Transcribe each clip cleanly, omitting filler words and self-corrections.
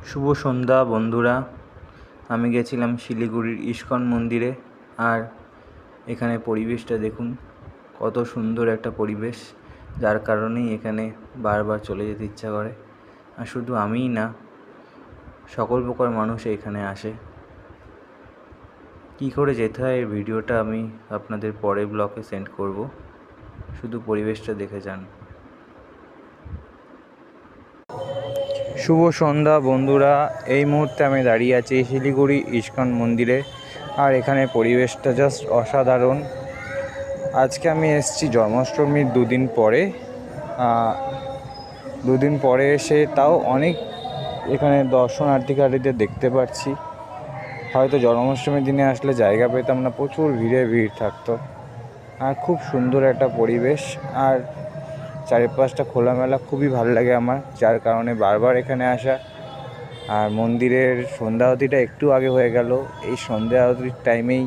শুভ সন্ধ্যা বন্ধুরা। আমি গেছিলাম শিলিগুড়ির ইস্কন মন্দিরে। আর এখানে পরিবেশটা দেখুন, কত সুন্দর একটা পরিবেশ, যার কারণেই এখানে বারবার চলে যেতে ইচ্ছা করে। আর শুধু আমিই না, সকল প্রকার মানুষ এখানে আসে। কী করে যেতে হয় এই ভিডিওটা আমি আপনাদের পরের ব্লগে সেন্ড করব, শুধু পরিবেশটা দেখে যান। শুভ সন্ধ্যা বন্ধুরা। এই মুহূর্তে আমি দাঁড়িয়ে আছি শিলিগুড়ি ইস্কন মন্দিরে। আর এখানে পরিবেশটা জাস্ট অসাধারণ। আজকে আমি এসেছি জন্মাষ্টমীর দুদিন পরে এসে তাও অনেক এখানে দর্শনার্থীকারীদের দেখতে পাচ্ছি। হয়তো জন্মাষ্টমীর দিনে আসলে জায়গা পেতাম না, প্রচুর ভিড় থাকতো। আর খুব সুন্দর একটা পরিবেশ, আর চারিপাশটা খোলামেলা, খুবই ভালো লাগে আমার, যার কারণে বারবার এখানে আসা। আর মন্দিরের সন্ধ্যা আরতিটা একটু আগে হয়ে গেল। এই সন্ধ্যা আরতির টাইমেই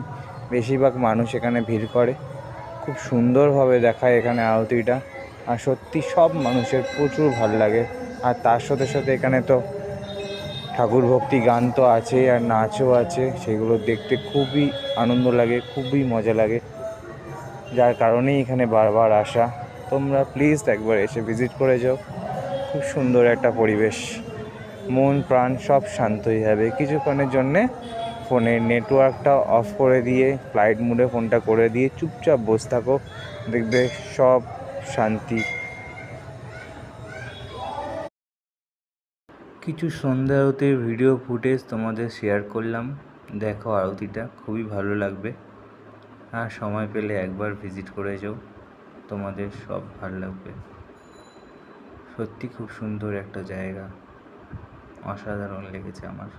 বেশিরভাগ মানুষ এখানে ভিড় করে। খুব সুন্দরভাবে দেখায় এখানে আরতিটা, আর সত্যি সব মানুষের প্রচুর ভালো লাগে। আর তার সাথে সাথে এখানে তো ঠাকুর ভক্তি গান তো আছেই, আর নাচও আছে। সেগুলো দেখতে খুবই আনন্দ লাগে, খুবই মজা লাগে, যার কারণেই এখানে বারবার আসা। তোমরা প্লিজ একবার এসে ভিজিট করে যাও। খুব সুন্দর একটা পরিবেশ, মন প্রাণ সব শান্ত হয়ে যাবে। কিছুক্ষণের জন্যে ফোনের নেটওয়ার্কটা অফ করে দিয়ে, ফ্লাইট মোডে ফোনটা করে দিয়ে চুপচাপ বসে থাকো, দেখবে সব শান্তি। কিছু সন্ধ্যা আরতির ভিডিও ফুটেজ তোমাদের শেয়ার করলাম, দেখো আরতিটা, খুবই ভালো লাগবে। আর সময় পেলে একবার ভিজিট করে যাও, তোমাদের সব ভালো লাগবে। সত্যি খুব সুন্দর একটা জায়গা, অসাধারণ লেগেছে আমার।